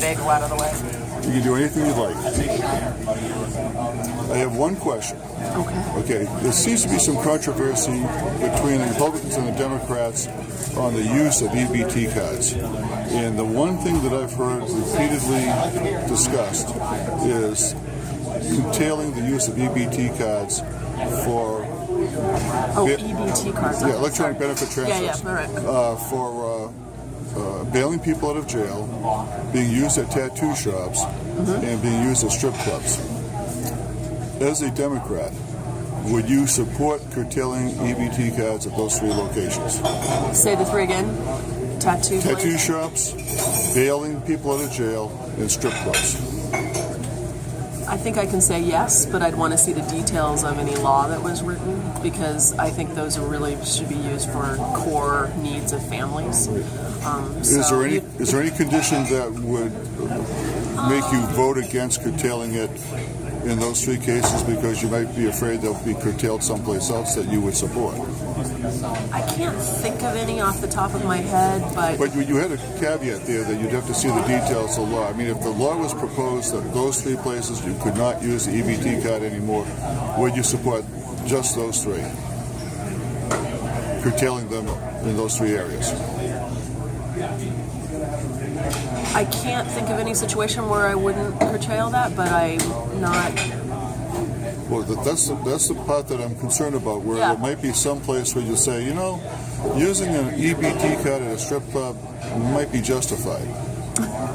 today, go out of the way. You can do anything you'd like. I have one question. Okay, there seems to be some controversy between the Republicans and the Democrats on the use of EBT cards. And the one thing that I've heard repeatedly discussed is curtailing the use of EBT cards for EBT cards. Yeah, electronic benefit transfers. Yeah, all right. For bailing people out of jail, being used at tattoo shops, and being used at strip clubs. As a Democrat, would you support curtailing EBT cards at those three locations? Say the three again. Tattoo shops, bailing people out of jail, and strip clubs. I think I can say yes, but I'd want to see the details of any law that was written, because I think those really should be used for core needs of families. Is there any condition that would make you vote against curtailing it in those three cases because you might be afraid they'll be curtailed someplace else that you would support? I can't think of any off the top of my head, but you had a caveat there that you'd have to see the details of the law. I mean, if the law was proposed that those three places you could not use the EBT card anymore, would you support just those three? Curtailing them in those three areas? I can't think of any situation where I wouldn't curtail that, but I'm not. Well, that's the part that I'm concerned about, where there might be some place where you say, using an EBT card at a strip club might be justified.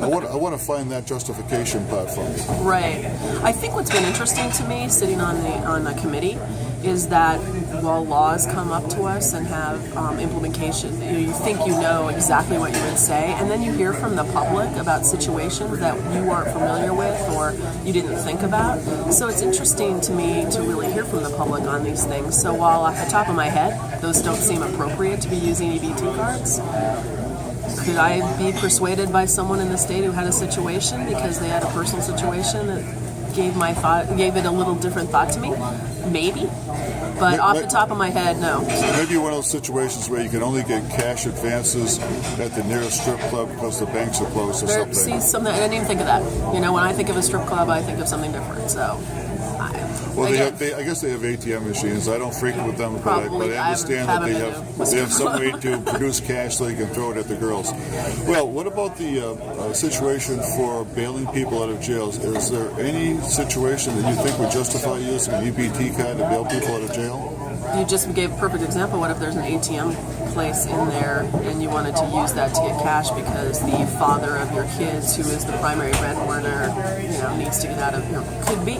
I want to find that justification part from you. Right. I think what's been interesting to me, sitting on the committee, is that while laws come up to us and have implementation, you think you know exactly what you would say, and then you hear from the public about situations that you aren't familiar with or you didn't think about. So it's interesting to me to really hear from the public on these things. So while off the top of my head, those don't seem appropriate to be using EBT cards, could I be persuaded by someone in the state who had a situation because they had a personal situation that gave it a little different thought to me? Maybe. But off the top of my head, no. Maybe one of those situations where you can only get cash advances at the nearest strip club because the banks are closed or something. See, I didn't even think of that. When I think of a strip club, I think of something different. So, I guess they have ATM machines. I don't frequent them, but I understand that they have some way to produce cash so they can throw it at the girls. Well, what about the situation for bailing people out of jails? Is there any situation that you think would justify using an EBT card to bail people out of jail? You just gave a perfect example. What if there's an ATM place in there and you wanted to use that to get cash because the father of your kids, who is the primary breadwinner, needs to get out of here? Could be.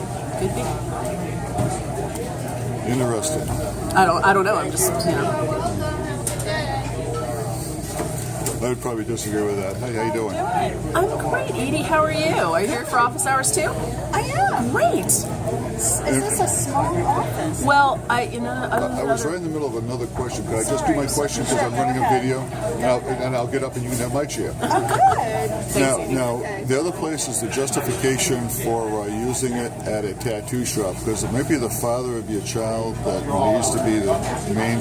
Interesting. I don't know. I'm just, I would probably disagree with that. Hey, how you doing? I'm great, Edie. How are you? Are you here for office hours too? I am. Great. Is this a small office? Well, I was right in the middle of another question. Could I just do my question because I'm running a video? And I'll get up and you can have my chair. Oh, good. Now, the other place is the justification for using it at a tattoo shop, because it might be the father of your child that needs to be the main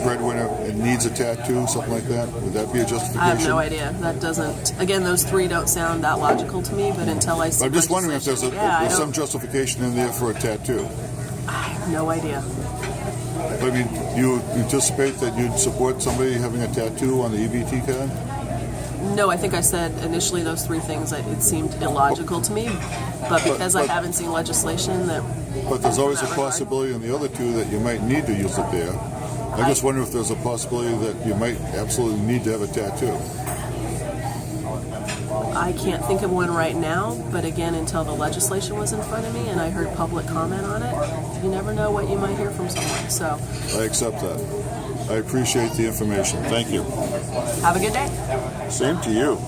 breadwinner and needs a tattoo, something like that. Would that be a justification? I have no idea. That doesn't. Again, those three don't sound that logical to me. But until I see, I'm just wondering if there's some justification in there for a tattoo. I have no idea. I mean, you anticipate that you'd support somebody having a tattoo on the EBT card? No, I think I said initially those three things. It seemed illogical to me, but because I haven't seen legislation that. But there's always a possibility in the other two that you might need to use it there. I just wonder if there's a possibility that you might absolutely need to have a tattoo. I can't think of one right now, but again, until the legislation was in front of me and I heard public comment on it, you never know what you might hear from someone. So I accept that. I appreciate the information. Thank you. Have a good day. Same to you.